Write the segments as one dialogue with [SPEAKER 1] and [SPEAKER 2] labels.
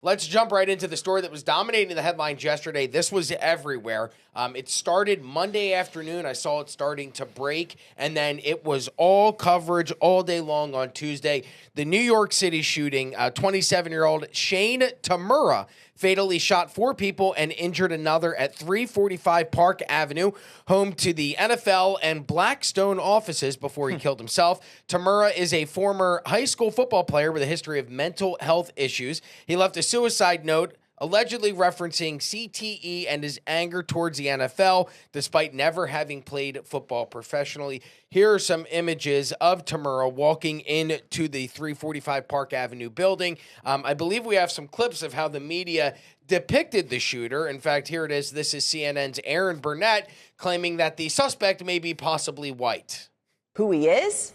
[SPEAKER 1] Let's jump right into the story that was dominating the headlines yesterday. This was everywhere. It started Monday afternoon. I saw it starting to break, and then it was all coverage all day long on Tuesday. The New York City shooting, 27-year-old Shane Tamura fatally shot 4 people and injured another at 345 Park Avenue, home to the NFL and Blackstone offices before he killed himself. Tamura is a former high school football player with a history of mental health issues. He left a suicide note allegedly referencing CTE and his anger towards the NFL, despite never having played football professionally. Here are some images of Tamura walking into the 345 Park Avenue building. I believe we have some clips of how the media depicted the shooter. In fact, here it is. This is CNN's Aaron Burnett claiming that the suspect may be possibly white.
[SPEAKER 2] Who he is?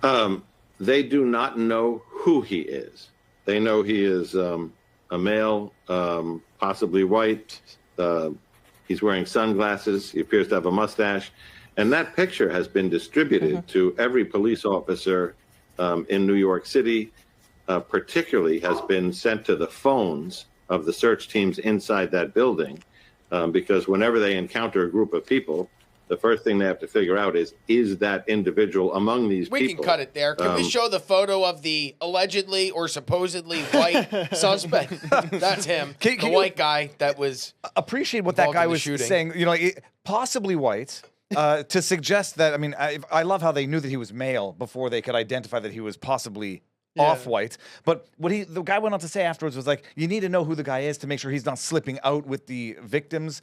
[SPEAKER 3] They do not know who he is. They know he is a male, possibly white. He's wearing sunglasses. He appears to have a mustache. And that picture has been distributed to every police officer in New York City, particularly has been sent to the phones of the search teams inside that building, because whenever they encounter a group of people, the first thing they have to figure out is that individual among these people.
[SPEAKER 1] We can cut it there. Can we show the photo of the allegedly or supposedly white suspect? That's him, the white guy that was
[SPEAKER 4] appreciate what that guy was saying. You know, possibly white. To suggest that, I mean, I love how they knew that he was male before they could identify that he was possibly off-white. But what the guy went on to say afterwards was like, you need to know who the guy is to make sure he's not slipping out with the victims.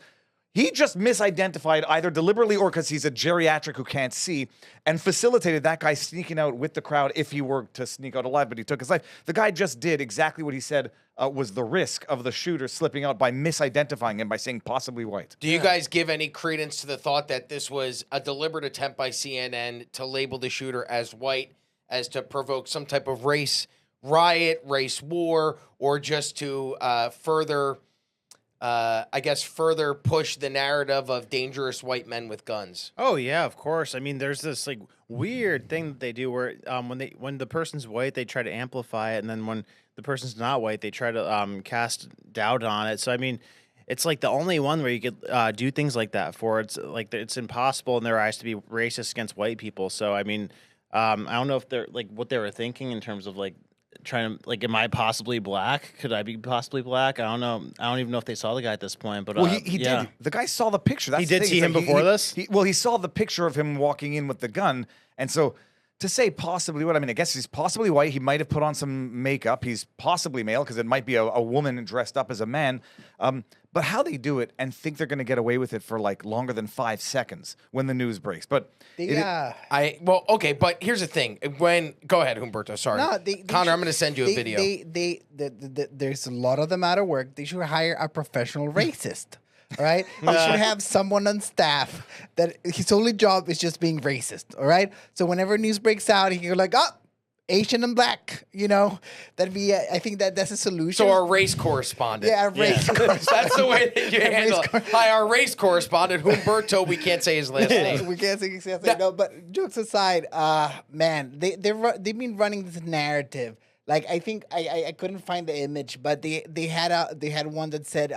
[SPEAKER 4] He just misidentified either deliberately or because he's a geriatric who can't see and facilitated that guy sneaking out with the crowd if he were to sneak out alive, but he took his life. The guy just did exactly what he said was the risk of the shooter slipping out by misidentifying him by saying possibly white.
[SPEAKER 1] Do you guys give any credence to the thought that this was a deliberate attempt by CNN to label the shooter as white, as to provoke some type of race riot, race war, or just to further push the narrative of dangerous white men with guns?
[SPEAKER 5] Oh yeah, of course. I mean, there's this like weird thing that they do where when the person's white, they try to amplify it, and then when the person's not white, they try to cast doubt on it. So I mean, it's like the only one where you could do things like that for. It's like it's impossible in their eyes to be racist against white people. So I mean, I don't know if they're like what they were thinking in terms of like trying to like, am I possibly black? Could I be possibly black? I don't know. I don't even know if they saw the guy at this point. But
[SPEAKER 4] well, he did. The guy saw the picture. That's
[SPEAKER 5] he did see him before this.
[SPEAKER 4] He saw the picture of him walking in with the gun, and so to say possibly what I mean, I guess he's possibly white. He might have put on some makeup. He's possibly male because it might be a woman dressed up as a man. But how they do it and think they're going to get away with it for like longer than 5 seconds when the news breaks. But
[SPEAKER 1] okay. But here's the thing. Go ahead, Humberto. Sorry, Connor. I'm going to send you a video.
[SPEAKER 6] There's a lot of them out of work. They should hire a professional racist. All right, they should have someone on staff that his only job is just being racist. All right, so whenever news breaks out, he can go like, "Oh, Asian and black," you know, that'd be. I think that's a solution.
[SPEAKER 1] So our race correspondent.
[SPEAKER 6] Yeah, race correspondent.
[SPEAKER 1] That's the way that you handle it. Hi, our race correspondent, Humberto. We can't say his last name.
[SPEAKER 6] We can't say his last name. No, but jokes aside, man, they've been running this narrative. Like I think I couldn't find the image, but they had one that said.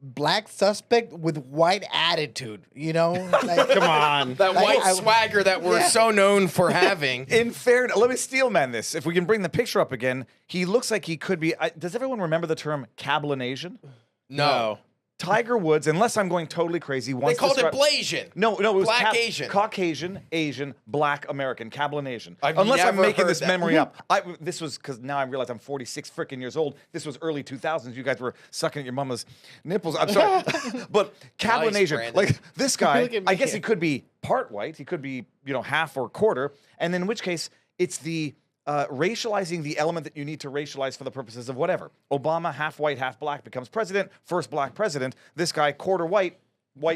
[SPEAKER 6] Black suspect with white attitude, you know? Like,
[SPEAKER 5] come on.
[SPEAKER 1] That white swagger that we're so known for having.
[SPEAKER 4] In fairness, let me steelman this. If we can bring the picture up again, he looks like he could be... does everyone remember the term Cablinasian?
[SPEAKER 1] No.
[SPEAKER 4] Tiger Woods, unless I'm going totally crazy,
[SPEAKER 1] they called it Blasian.
[SPEAKER 4] No, it was
[SPEAKER 1] Black Asian.
[SPEAKER 4] Caucasian, Asian, Black American, Cablinasian.
[SPEAKER 1] Unless
[SPEAKER 4] I'm making this memory up. This was because now I realize I'm 46 freaking years old. This was early 2000s. You guys were sucking at your mama's nipples. I'm sorry, but Cablinasian,
[SPEAKER 1] nice,
[SPEAKER 4] like this guy, I guess he could be part white. He could be half or quarter, and then in which case it's the. Racializing the element that you need to racialize for the purposes of whatever. Obama, half white, half black, becomes president, first black president. This guy, quarter white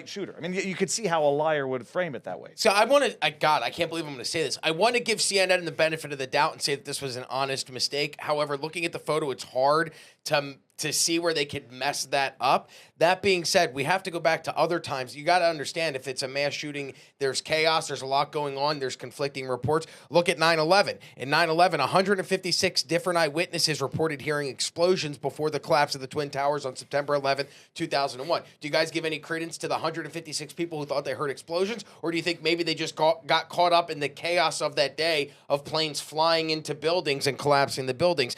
[SPEAKER 4] shooter. I mean, you could see how a liar would frame it that way.
[SPEAKER 1] So I can't believe I'm going to say this. I want to give CNN the benefit of the doubt and say that this was an honest mistake. However, looking at the photo, it's hard to to see where they could mess that up. That being said, we have to go back to other times. You got to understand, if it's a mass shooting, there's chaos, there's a lot going on, there's conflicting reports. Look at 9/11. In 9/11, 156 different eyewitnesses reported hearing explosions before the collapse of the Twin Towers on September 11th, 2001. Do you guys give any credence to the 156 people who thought they heard explosions? Or do you think maybe they just got caught up in the chaos of that day of planes flying into buildings and collapsing the buildings?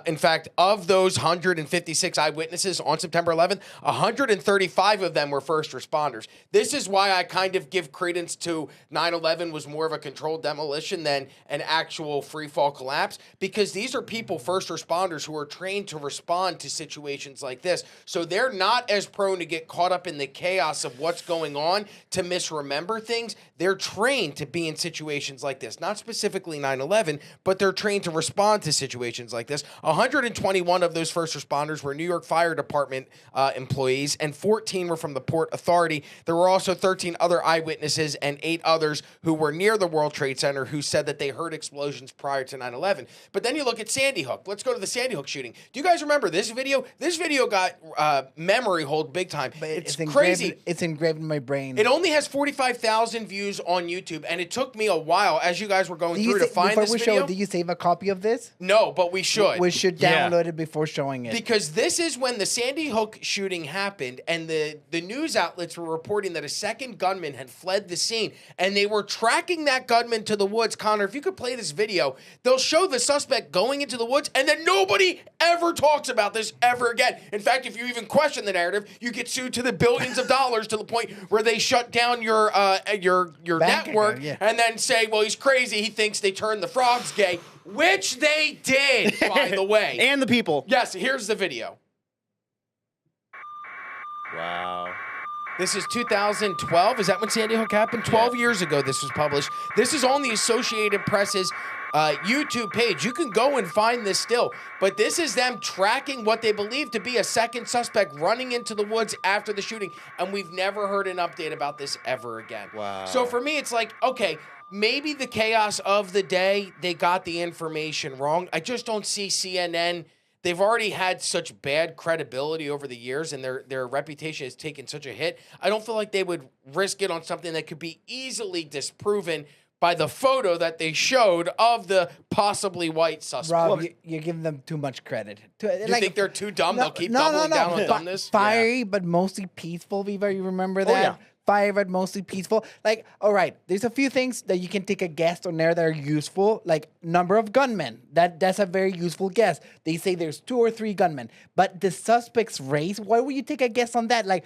[SPEAKER 1] In fact, of those 156 eyewitnesses on September 11th, 135 of them were first responders. This is why I kind of give credence to 9/11 was more of a controlled demolition than an actual free fall collapse, because these are people, first responders, who are trained to respond to situations like this. So they're not as prone to get caught up in the chaos of what's going on, to misremember things. They're trained to be in situations like this. Not specifically 9/11, but they're trained to respond to situations like this. 121 of those first responders were New York Fire Department employees, and 14 were from the Port Authority. There were also 13 other eyewitnesses and 8 others who were near the World Trade Center who said that they heard explosions prior to 9/11. But then you look at Sandy Hook. Let's go to the Sandy Hook shooting. Do you guys remember this video? This video got memory hold big time.
[SPEAKER 6] But
[SPEAKER 1] it's
[SPEAKER 6] engraved,
[SPEAKER 1] crazy.
[SPEAKER 6] It's engraved in my brain.
[SPEAKER 1] It only has 45,000 views on YouTube, and it took me a while as you guys were going through to find this video.
[SPEAKER 6] Did you save a copy of this?
[SPEAKER 1] No, but we should.
[SPEAKER 6] We should download it before showing it.
[SPEAKER 1] Because this is when the Sandy Hook shooting happened, and the news outlets were reporting that a second gunman had fled the scene, and they were tracking that gunman to the woods. Connor, if you could play this video, they'll show the suspect going into the woods, and then nobody ever talks about this ever again. In fact, if you even question the narrative, you get sued to the billions of dollars, to the point where they shut down your network and then say, well, he's crazy. He thinks they turned the frogs gay, which they did, by the way.
[SPEAKER 5] And the people.
[SPEAKER 1] Yes, here's the video.
[SPEAKER 5] Wow.
[SPEAKER 1] This is 2012. Is that when Sandy Hook happened? 12 years ago this was published. This is on the Associated Press's YouTube page. You can go and find this still. But this is them tracking what they believe to be a second suspect running into the woods after the shooting. And we've never heard an update about this ever again.
[SPEAKER 5] Wow.
[SPEAKER 1] So for me, it's like, okay, maybe the chaos of the day, they got the information wrong. I just don't see CNN. They've already had such bad credibility over the years, and their reputation has taken such a hit. I don't feel like they would risk it on something that could be easily disproven by the photo that they showed of the possibly white suspect.
[SPEAKER 6] Rob, you're giving them too much credit.
[SPEAKER 1] You think they're too dumb? They'll keep doubling down on dumbness?
[SPEAKER 6] Fiery, but mostly peaceful, Viva. You remember that?
[SPEAKER 1] yeah.
[SPEAKER 6] Fiery, but mostly peaceful. Like, all right, there's a few things that you can take a guess on there that are useful. Like, number of gunmen. That's a very useful guess. They say there's 2 or 3 gunmen. But the suspect's race, why would you take a guess on that? Like,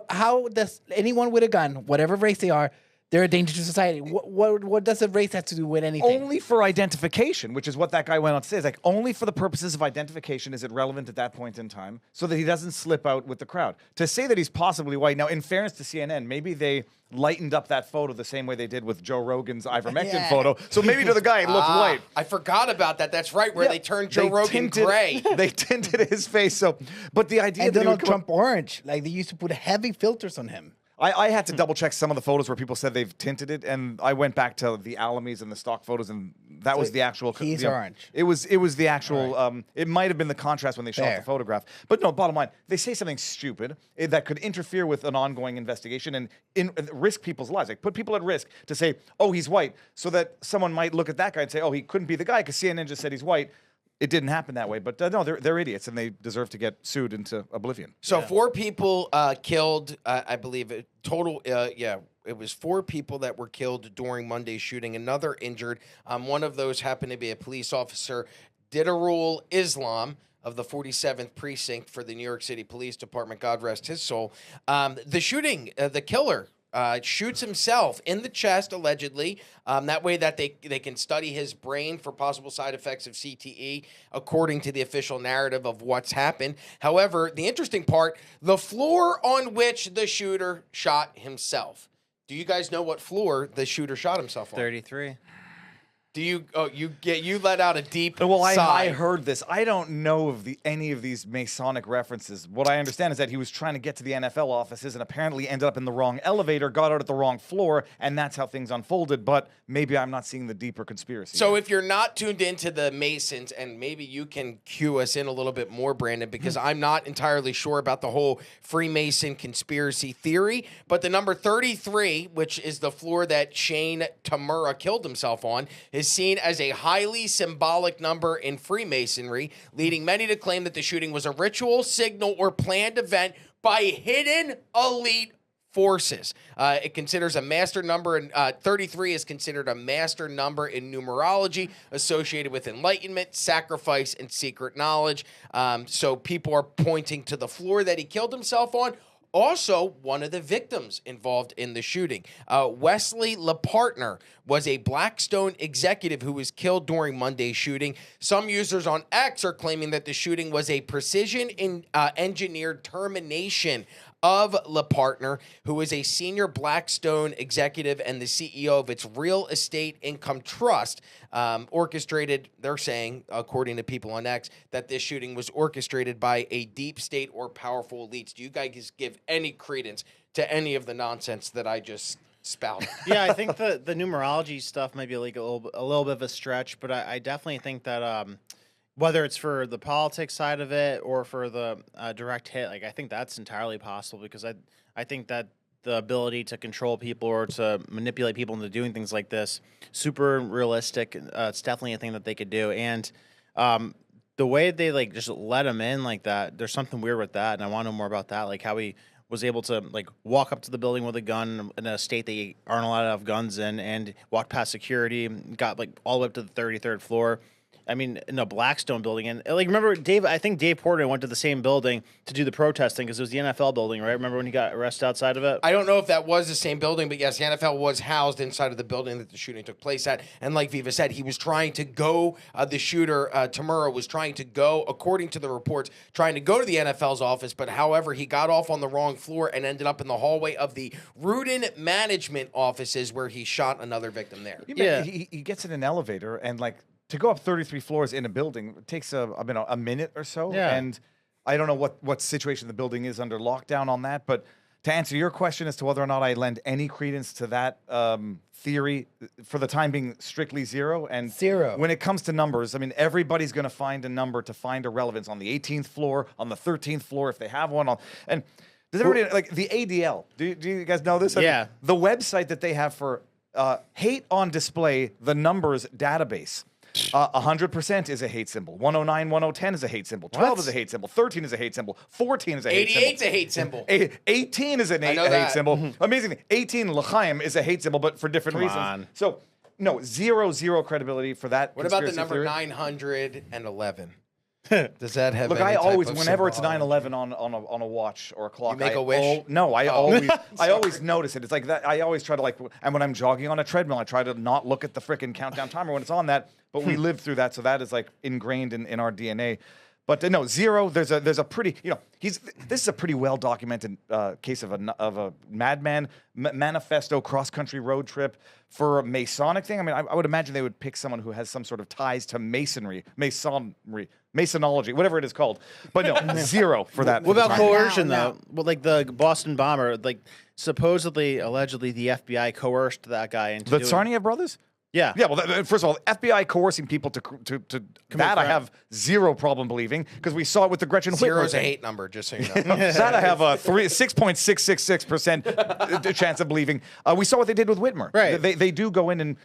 [SPEAKER 6] how does anyone with a gun, whatever race they are, they're a danger to society. What does a race have to do with anything?
[SPEAKER 4] Only for identification, which is what that guy went on to say. It's like, only for the purposes of identification is it relevant at that point in time, so that he doesn't slip out with the crowd. To say that he's possibly white, now in fairness to CNN, maybe they lightened up that photo the same way they did with Joe Rogan's ivermectin photo. So maybe to the guy it looked white.
[SPEAKER 1] I forgot about that. That's right, where they turned Joe Rogan gray.
[SPEAKER 4] They tinted his face. So, but the idea
[SPEAKER 6] and
[SPEAKER 4] that
[SPEAKER 6] Donald Trump orange, like they used to put heavy filters on him.
[SPEAKER 4] I had to double check some of the photos where people said they've tinted it, and I went back to the Alamees and the stock photos, and that was the actual.
[SPEAKER 6] He's orange.
[SPEAKER 4] It was the actual. Right. It might have been the contrast when they shot the photograph, but no. Bottom line, they say something stupid that could interfere with an ongoing investigation and risk people's lives. Like put people at risk to say, "Oh, he's white," so that someone might look at that guy and say, "Oh, he couldn't be the guy," because CNN just said he's white. It didn't happen that way, but no, they're idiots, and they deserve to get sued into oblivion.
[SPEAKER 1] So 4 people killed, I believe, total, it was 4 people that were killed during Monday's shooting, another injured. One of those happened to be a police officer, Didarul Islam, of the 47th Precinct for the New York City Police Department, God rest his soul. The shooting, the killer, shoots himself in the chest, allegedly. That way that they can study his brain for possible side effects of CTE, according to the official narrative of what's happened. However, the interesting part, the floor on which the shooter shot himself. Do you guys know what floor the shooter shot himself on?
[SPEAKER 5] 33.
[SPEAKER 1] Do you? Oh, you let out a deep
[SPEAKER 4] Well,
[SPEAKER 1] sigh.
[SPEAKER 4] I heard this. I don't know of any of these Masonic references. What I understand is that he was trying to get to the NFL offices and apparently ended up in the wrong elevator, got out at the wrong floor, and that's how things unfolded. But maybe I'm not seeing the deeper conspiracy.
[SPEAKER 1] So if you're not tuned into the Masons, and maybe you can cue us in a little bit more, Brandon, because I'm not entirely sure about the whole Freemason conspiracy theory, but the number 33, which is the floor that Shane Tamura killed himself on, is seen as a highly symbolic number in Freemasonry, leading many to claim that the shooting was a ritual, signal, or planned event by hidden elite forces. It considers a master number, and 33 is considered a master number in numerology associated with enlightenment, sacrifice, and secret knowledge. So people are pointing to the floor that he killed himself on. Also, one of the victims involved in the shooting, Wesley LaPartner, was a Blackstone executive who was killed during Monday's shooting. Some users on X are claiming that the shooting was a precision engineered termination of LaPartner, who is a senior Blackstone executive and the CEO of its real estate income trust, orchestrated, they're saying, according to people on X, that this shooting was orchestrated by a deep state or powerful elites. Do you guys give any credence to any of the nonsense that I just spouted?
[SPEAKER 5] Yeah, I think the numerology stuff might be like a little bit of a stretch, but I definitely think that whether it's for the politics side of it or for the direct hit, like I think that's entirely possible, because I think that the ability to control people or to manipulate people into doing things like this, super realistic. It's definitely a thing that they could do. And the way they like just let him in like that, there's something weird with that. And I want to know more about that, like how he was able to like walk up to the building with a gun in a state that you aren't allowed to have guns in, and walk past security, got like all the way up to the 33rd floor. I mean, in a Blackstone building. And like, remember Dave, I think Dave Portnoy went to the same building to do the protesting because it was the NFL building, right? Remember when he got arrested outside of it?
[SPEAKER 1] I don't know if that was the same building, but yes, the NFL was housed inside of the building that the shooting took place at. And like Viva said, he was trying to go, the shooter, Tamura, was trying to go, according to the reports, trying to go to the NFL's office, but however, he got off on the wrong floor and ended up in the hallway of the Rudin management offices, where he shot another victim there.
[SPEAKER 4] Yeah, he gets in an elevator, and like, to go up 33 floors in a building takes a minute or so.
[SPEAKER 5] Yeah.
[SPEAKER 4] And I don't know what situation the building is under lockdown on that. But to answer your question as to whether or not I lend any credence to that theory, for the time being, strictly zero. And
[SPEAKER 6] Zero.
[SPEAKER 4] When it comes to numbers, I mean, everybody's going to find a number to find a relevance on the 18th floor, on the 13th floor, if they have one. And does everybody, like the ADL, do you guys know this?
[SPEAKER 5] Yeah.
[SPEAKER 4] I mean, the website that they have for hate on display, the numbers database. 100% is a hate symbol. 109, 110 is a hate symbol. 12 is a hate symbol. 13 is a hate symbol. 14 is a hate symbol.
[SPEAKER 1] 88's a hate symbol.
[SPEAKER 4] 18 is a hate
[SPEAKER 1] that.
[SPEAKER 4] symbol. Amazing. 18, L'chaim, is a hate symbol, but for different reasons.
[SPEAKER 5] on.
[SPEAKER 4] So, no, zero credibility for that.
[SPEAKER 1] What about the
[SPEAKER 4] conspiracy
[SPEAKER 1] number
[SPEAKER 4] theory.
[SPEAKER 1] 911? Does that have
[SPEAKER 4] Look,
[SPEAKER 1] any
[SPEAKER 4] I
[SPEAKER 1] type
[SPEAKER 4] always,
[SPEAKER 1] of
[SPEAKER 4] whenever it's
[SPEAKER 1] symbology?
[SPEAKER 4] 9/11 on a watch or a clock,
[SPEAKER 1] You make
[SPEAKER 4] I
[SPEAKER 1] a wish?
[SPEAKER 4] No, I always notice it. It's like that. I always try to like, and when I'm jogging on a treadmill, I try to not look at the frickin' countdown timer when it's on that. But we lived through that, so that is like ingrained in our DNA. But no, zero. There's a pretty, this is a pretty well documented case of a madman manifesto cross-country road trip for a Masonic thing. I mean, I would imagine they would pick someone who has some sort of ties to Masonology, whatever it is called. But no, zero for that.
[SPEAKER 5] What about coercion,
[SPEAKER 6] No.
[SPEAKER 5] though? Well, like the Boston bomber, like supposedly, allegedly, the FBI coerced that guy into
[SPEAKER 4] the
[SPEAKER 5] doing...
[SPEAKER 4] Tsarnaev brothers?
[SPEAKER 5] Yeah.
[SPEAKER 4] Yeah, well, first of all, FBI coercing people to that I
[SPEAKER 5] crime.
[SPEAKER 4] have zero problem believing, because we saw it with the Gretchen Whitmer
[SPEAKER 1] Zero's a
[SPEAKER 4] thing.
[SPEAKER 1] hate number, just so you know.
[SPEAKER 4] That I have a 6.666% chance of believing. We saw what they did with Whitmer.
[SPEAKER 5] Right.
[SPEAKER 4] They do go in and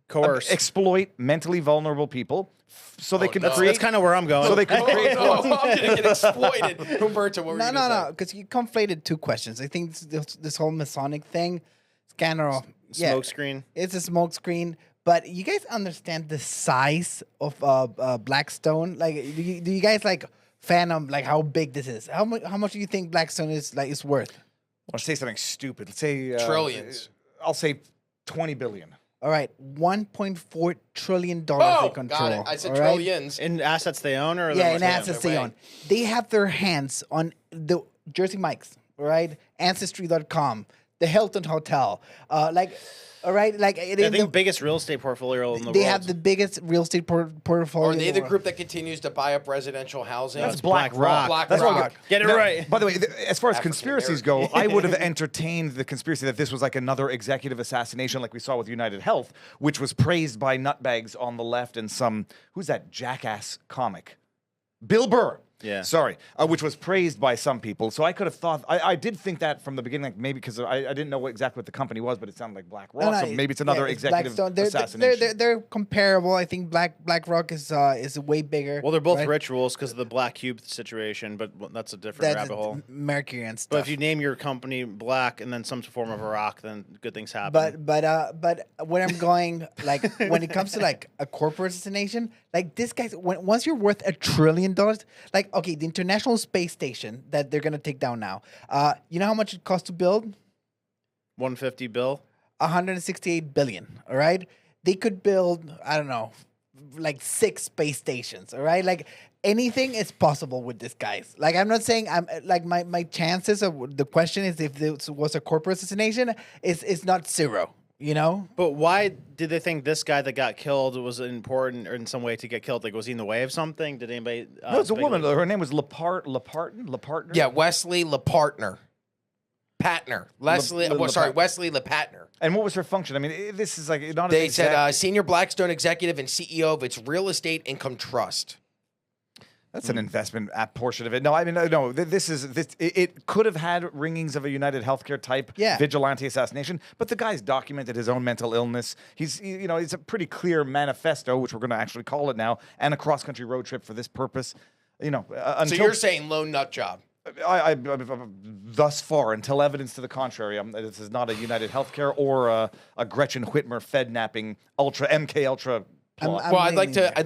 [SPEAKER 5] Coerce.
[SPEAKER 4] exploit mentally vulnerable people so they can create.
[SPEAKER 5] That's kind of where I'm going.
[SPEAKER 4] So they can create.
[SPEAKER 1] Oh, no, I'm gonna get exploited. Humberto, what were you gonna say?
[SPEAKER 6] because you conflated two questions. I think this whole Masonic thing is kind of
[SPEAKER 5] Smokescreen.
[SPEAKER 6] It's a smoke screen. But you guys understand the size of Blackstone? Like, do you guys like fathom like how big this is? How much do you think Blackstone is worth?
[SPEAKER 4] I want to say something stupid. Let's say
[SPEAKER 1] Trillions.
[SPEAKER 4] I'll say 20 billion.
[SPEAKER 6] All right, $1.4 trillion
[SPEAKER 1] Oh,
[SPEAKER 6] they control.
[SPEAKER 1] got it. I said
[SPEAKER 6] all right?
[SPEAKER 1] trillions.
[SPEAKER 5] In assets they own, or
[SPEAKER 6] Yeah,
[SPEAKER 5] the
[SPEAKER 6] in assets they own. They have their hands on the Jersey Mike's, all right? Ancestry.com, the Hilton Hotel. All right, like
[SPEAKER 5] I think biggest real estate portfolio in the world.
[SPEAKER 6] They have the biggest real estate portfolio.
[SPEAKER 1] Are they
[SPEAKER 6] in
[SPEAKER 1] the
[SPEAKER 6] world.
[SPEAKER 1] group that continues to buy up residential housing?
[SPEAKER 4] That's BlackRock.
[SPEAKER 1] Black
[SPEAKER 4] That's
[SPEAKER 1] Rock.
[SPEAKER 4] what
[SPEAKER 5] Get it
[SPEAKER 4] Now,
[SPEAKER 5] right.
[SPEAKER 4] By the way, as far as conspiracies go,
[SPEAKER 1] African-American.
[SPEAKER 4] I would have entertained the conspiracy that this was like another executive assassination like we saw with United Health, which was praised by nutbags on the left and some, who's that jackass comic? Bill Burr.
[SPEAKER 5] Yeah.
[SPEAKER 4] Sorry. Which was praised by some people. So I could have thought, I did think that from the beginning, like maybe because I didn't know exactly what the company was, but it sounded like BlackRock. So maybe it's another executive
[SPEAKER 6] Blackstone.
[SPEAKER 4] assassination.
[SPEAKER 6] They're comparable. I think BlackRock is way bigger.
[SPEAKER 5] Well, they're both
[SPEAKER 6] right?
[SPEAKER 5] rituals because of the Black Cube situation, but that's a different
[SPEAKER 6] That's
[SPEAKER 5] rabbit hole.
[SPEAKER 6] Mercury and stuff.
[SPEAKER 5] But if you name your company Black and then some form of a rock, then good things happen.
[SPEAKER 6] But where I'm going, like when it comes to like a corporate assassination, like this guy's once you're worth $1 trillion, like okay, the International Space Station that they're gonna take down now. You know how much it costs to build?
[SPEAKER 5] 150 bill.
[SPEAKER 6] 168 billion. All right, they could build I don't know, like 6 space stations. All right, like anything is possible with these guys. Like I'm not saying I'm like my chances of the question is if this was a corporate assassination is not zero. You know,
[SPEAKER 5] But why did they think this guy that got killed was important or in some way to get killed? Like, was he in the way of something? Did anybody?
[SPEAKER 4] No, it's a woman.
[SPEAKER 5] speculate?
[SPEAKER 4] Her name was Lepartner.
[SPEAKER 1] Yeah, Wesley LePartner. Patner. Wesley LePatner.
[SPEAKER 4] And what was her function? I mean, this is like not.
[SPEAKER 1] They said senior Blackstone executive and CEO of its real estate income trust.
[SPEAKER 4] That's an investment portion of it. No, I mean, no. It could have had ringings of a United Healthcare type vigilante assassination, but the guy's documented his own mental illness. It's a pretty clear manifesto, which we're going to actually call it now, and a cross-country road trip for this purpose.
[SPEAKER 1] So you're saying lone nut job?
[SPEAKER 4] I thus far, until evidence to the contrary, this is not a United Healthcare or a Gretchen Whitmer Fed-napping MK Ultra. Plot.
[SPEAKER 1] Well, I'd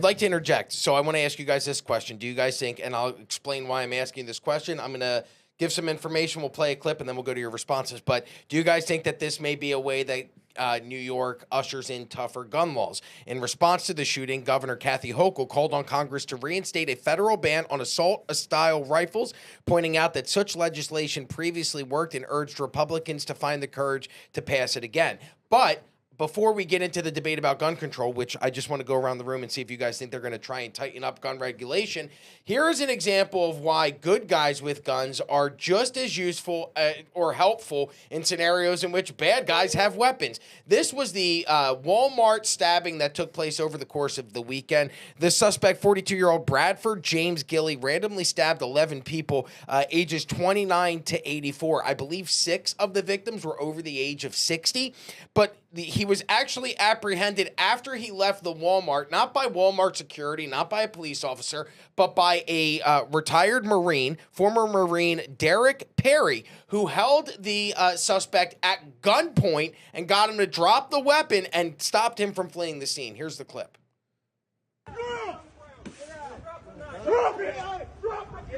[SPEAKER 1] like to interject. So I want to ask you guys this question. Do you guys think, and I'll explain why I'm asking this question. I'm going to give some information. We'll play a clip, and then we'll go to your responses. But do you guys think that this may be a way that New York ushers in tougher gun laws? In response to the shooting, Governor Kathy Hochul called on Congress to reinstate a federal ban on assault-style rifles, pointing out that such legislation previously worked and urged Republicans to find the courage to pass it again. But before we get into the debate about gun control, which I just want to go around the room and see if you guys think they're going to try and tighten up gun regulation, here is an example of why good guys with guns are just as useful or helpful in scenarios in which bad guys have weapons. This was the Walmart stabbing that took place over the course of the weekend. The suspect, 42-year-old Bradford James Gilly, randomly stabbed 11 people, ages 29 to 84. I believe 6 of the victims were over the age of 60, but he was actually apprehended after he left the Walmart, not by Walmart security, not by a police officer, but by a retired Marine, former Marine Derek Perry, who held the suspect at gunpoint and got him to drop the weapon and stopped him from fleeing the scene. Here's the clip.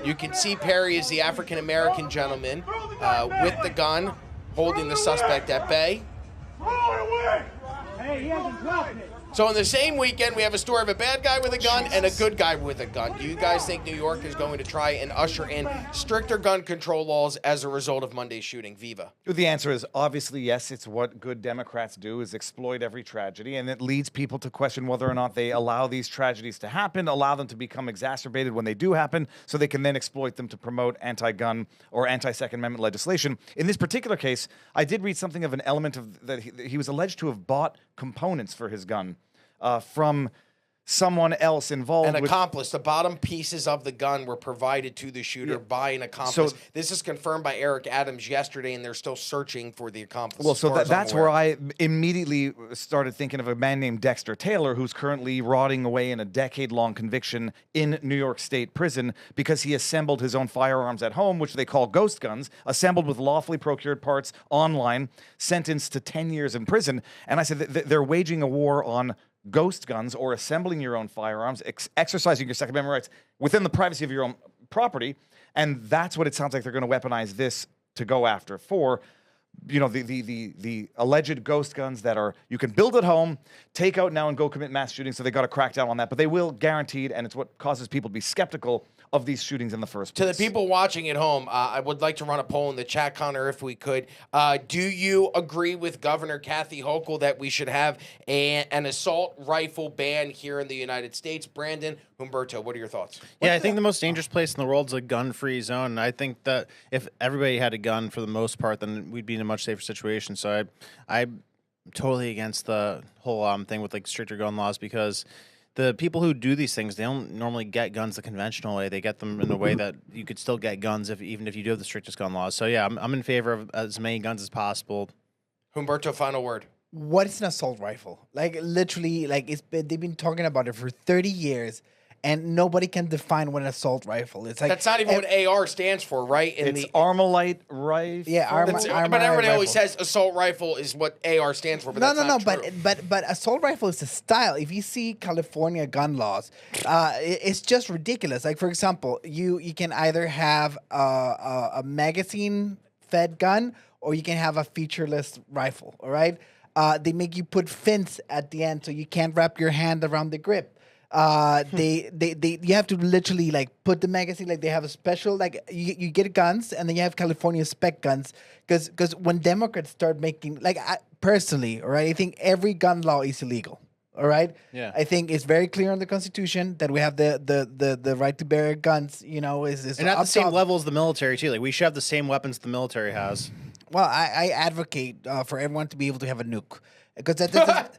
[SPEAKER 1] You can see Perry is the African-American gentleman with the gun, holding the suspect at bay.
[SPEAKER 2] Hey, he hasn't dropped it.
[SPEAKER 1] So in the same weekend, we have a story of a bad guy with a gun and a good guy with a gun. Do you guys think New York is going to try and usher in stricter gun control laws as a result of Monday's shooting? Viva.
[SPEAKER 4] The answer is obviously yes. It's what good Democrats do, is exploit every tragedy, and it leads people to question whether or not they allow these tragedies to happen, allow them to become exacerbated when they do happen, so they can then exploit them to promote anti-gun or anti-Second Amendment legislation. In this particular case, I did read something of an element of that he was alleged to have bought components for his gun from someone else involved.
[SPEAKER 1] An accomplice. The bottom pieces of the gun were provided to the shooter by an accomplice. So, this is confirmed by Eric Adams yesterday, and they're still searching for the accomplice.
[SPEAKER 4] Well, so that's where I immediately started thinking of a man named Dexter Taylor, who's currently rotting away in a decade-long conviction in New York State prison because he assembled his own firearms at home, which they call ghost guns, assembled with lawfully procured parts online, sentenced to 10 years in prison. And I said that they're waging a war on ghost guns, or assembling your own firearms, exercising your Second Amendment rights within the privacy of your own property. And that's what it sounds like they're going to weaponize this to go after for. the alleged ghost guns that are you can build at home, take out now and go commit mass shootings. So they got to crack down on that. But they will guaranteed, and it's what causes people to be skeptical of these shootings in the first place.
[SPEAKER 1] To the people watching at home, I would like to run a poll in the chat, Connor, if we could. Do you agree with Governor Kathy Hochul that we should have an assault rifle ban here in the United States? Brandon, Humberto, what are your thoughts?
[SPEAKER 5] Yeah, I think the most dangerous place in the world is a gun-free zone. And I think that if everybody had a gun for the most part, then we'd be in a much safer situation. So I'm totally against the whole thing with like stricter gun laws, because the people who do these things, they don't normally get guns the conventional way. They get them in a way that you could still get guns even if you do have the strictest gun laws. So yeah, I'm in favor of as many guns as possible.
[SPEAKER 1] Humberto, final word.
[SPEAKER 6] What is an assault rifle? Like literally, like they've been talking about it for 30 years, and nobody can define what an assault rifle is. Like
[SPEAKER 1] that's not even what AR stands for, right?
[SPEAKER 4] It's Armalite rifle.
[SPEAKER 6] Yeah,
[SPEAKER 1] but everybody always says assault rifle is what AR stands for. But that's not true.
[SPEAKER 6] But assault rifle is a style. If you see California gun laws, it's just ridiculous. Like for example, you can either have a magazine fed gun or you can have a featureless rifle. All right, they make you put fins at the end so you can't wrap your hand around the grip. You have to literally like put the magazine, like they have a special, like you get guns and then you have California spec guns because when Democrats start making, like personally, all right, I think every gun law is illegal. All right.
[SPEAKER 5] Yeah.
[SPEAKER 6] I think it's very clear in the Constitution that we have the right to bear guns. You know, is
[SPEAKER 5] and at the same level as the military too. Like we should have the same weapons the military has.
[SPEAKER 6] Well, I advocate for everyone to be able to have a nuke. Because that's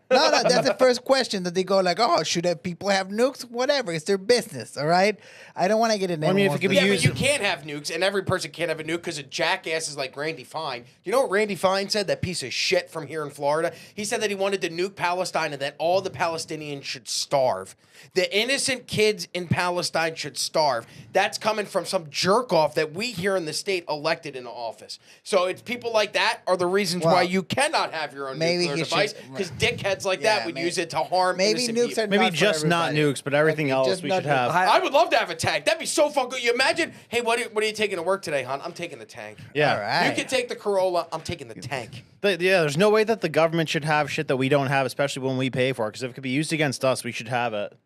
[SPEAKER 6] the first question that they go like, oh, should people have nukes? Whatever, it's their business, all right? I don't want to get into
[SPEAKER 5] I mean, if it could be used,
[SPEAKER 1] but you can't have nukes, and every person can't have a nuke because of jackasses like Randy Fine. You know what Randy Fine said? That piece of shit from here in Florida. He said that he wanted to nuke Palestine and that all the Palestinians should starve. The innocent kids in Palestine should starve. That's coming from some jerk off that we here in the state elected into office. So it's people like that are the reasons why you cannot have your own nuclear device. Because dickheads like that would use it to harm innocent people.
[SPEAKER 5] Maybe just not nukes, but everything else we should have.
[SPEAKER 1] I would love to have a tank. That'd be so fun good. You imagine, hey, what are you taking to work today, hon? I'm taking the tank.
[SPEAKER 5] Yeah.
[SPEAKER 6] All right.
[SPEAKER 1] You can take the Corolla. I'm taking the tank.
[SPEAKER 5] But yeah, there's no way that the government should have shit that we don't have, especially when we pay for it. Because if it could be used against us, we should have it.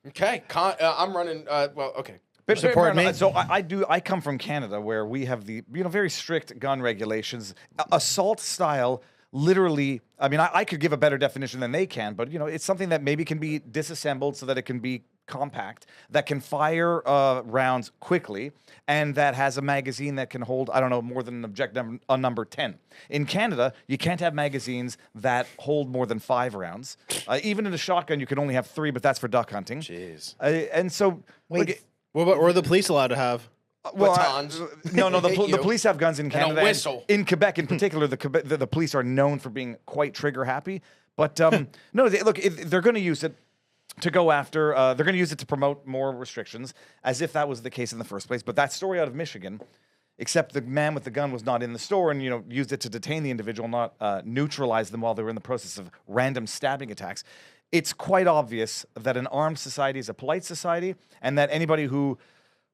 [SPEAKER 1] Okay. I'm running. Well, okay.
[SPEAKER 5] Support me.
[SPEAKER 4] So I come from Canada, where we have the very strict gun regulations, assault style. Literally, I mean, I could give a better definition than they can, but it's something that maybe can be disassembled so that it can be compact, that can fire rounds quickly, and that has a magazine that can hold, I don't know, more than an object number 10. In Canada, you can't have magazines that hold more than 5 rounds. Even in a shotgun, you can only have 3, but that's for duck hunting.
[SPEAKER 5] Jeez.
[SPEAKER 4] And so,
[SPEAKER 6] wait,
[SPEAKER 5] what are the police allowed to have?
[SPEAKER 1] Batons.
[SPEAKER 4] No, the police have guns in Canada.
[SPEAKER 1] And a whistle.
[SPEAKER 4] In Quebec, in particular, the police are known for being quite trigger happy. But no, they're going to use it to go after. They're going to use it to promote more restrictions, as if that was the case in the first place. But that story out of Michigan, except the man with the gun was not in the store and used it to detain the individual, not neutralize them while they were in the process of random stabbing attacks. It's quite obvious that an armed society is a polite society, and that anybody who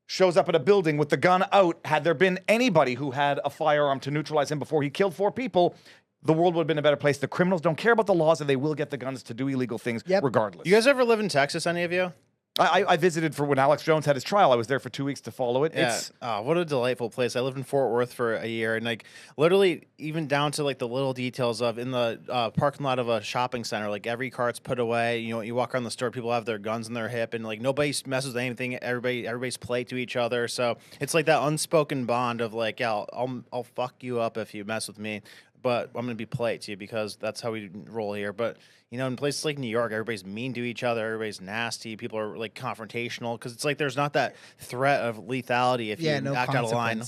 [SPEAKER 4] shows up at a building with the gun out, had there been anybody who had a firearm to neutralize him before he killed 4 people, the world would have been a better place. The criminals don't care about the laws, and they will get the guns to do illegal things regardless.
[SPEAKER 5] You guys ever live in Texas, any of you?
[SPEAKER 4] I visited for when Alex Jones had his trial. I was there for 2 weeks to follow it.
[SPEAKER 5] Yeah. What a delightful place. I lived in Fort Worth for a year, and like literally even down to like the little details of in the parking lot of a shopping center, like every cart's put away. You walk around the store, people have their guns in their hip, and like nobody messes with anything. Everybody's polite to each other. So it's like that unspoken bond of like, yeah, I'll fuck you up if you mess with me, but I'm gonna be polite to you because that's how we roll here. But in places like New York, everybody's mean to each other. Everybody's nasty. People are like confrontational because it's like there's not that threat of lethality if you act out of line.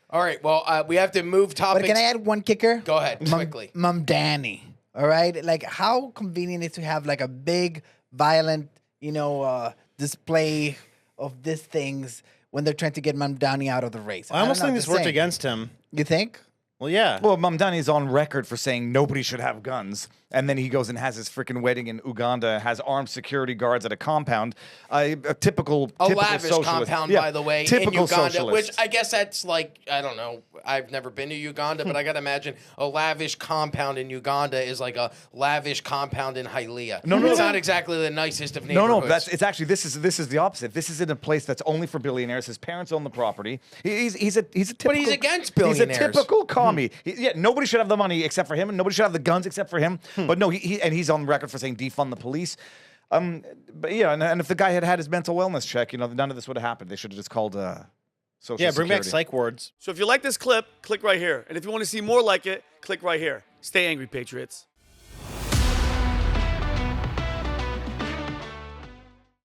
[SPEAKER 1] All right. Well, we have to move topics.
[SPEAKER 6] But can I add one kicker?
[SPEAKER 1] Go ahead, quickly.
[SPEAKER 6] Mom Danny. All right. Like, how convenient is to have like a big, violent, display of these things when they're trying to get Mom Danny out of the race.
[SPEAKER 5] I almost think this worked against him.
[SPEAKER 6] You think?
[SPEAKER 5] Well, yeah.
[SPEAKER 4] Well, Mamdani's on record for saying nobody should have guns, and then he goes and has his freaking wedding in Uganda, has armed security guards at a compound, a typical
[SPEAKER 1] lavish
[SPEAKER 4] socialist.
[SPEAKER 1] compound,
[SPEAKER 4] Yeah,
[SPEAKER 1] by the way, in
[SPEAKER 4] typical
[SPEAKER 1] Uganda,
[SPEAKER 4] socialist.
[SPEAKER 1] which I guess that's like, I don't know. I've never been to Uganda, but I got to imagine a lavish compound in Uganda is like a lavish compound in Hialeah.
[SPEAKER 4] No,
[SPEAKER 1] it's not exactly the nicest of neighborhoods.
[SPEAKER 4] No, it's actually this is the opposite. This is in a place that's only for billionaires. His parents own the property. He's a typical.
[SPEAKER 1] But he's against billionaires.
[SPEAKER 4] He's a typical commie. Yeah, nobody should have the money except for him, and nobody should have the guns except for him. But no, he's on record for saying defund the police. But yeah, and if the guy had had his mental wellness check, none of this would have happened. They should have just called Social
[SPEAKER 5] Yeah, bring back
[SPEAKER 4] Security.
[SPEAKER 5] psych wards.
[SPEAKER 2] So if you like this clip, click right here. And if you want to see more like it, click right here. Stay angry, Patriots.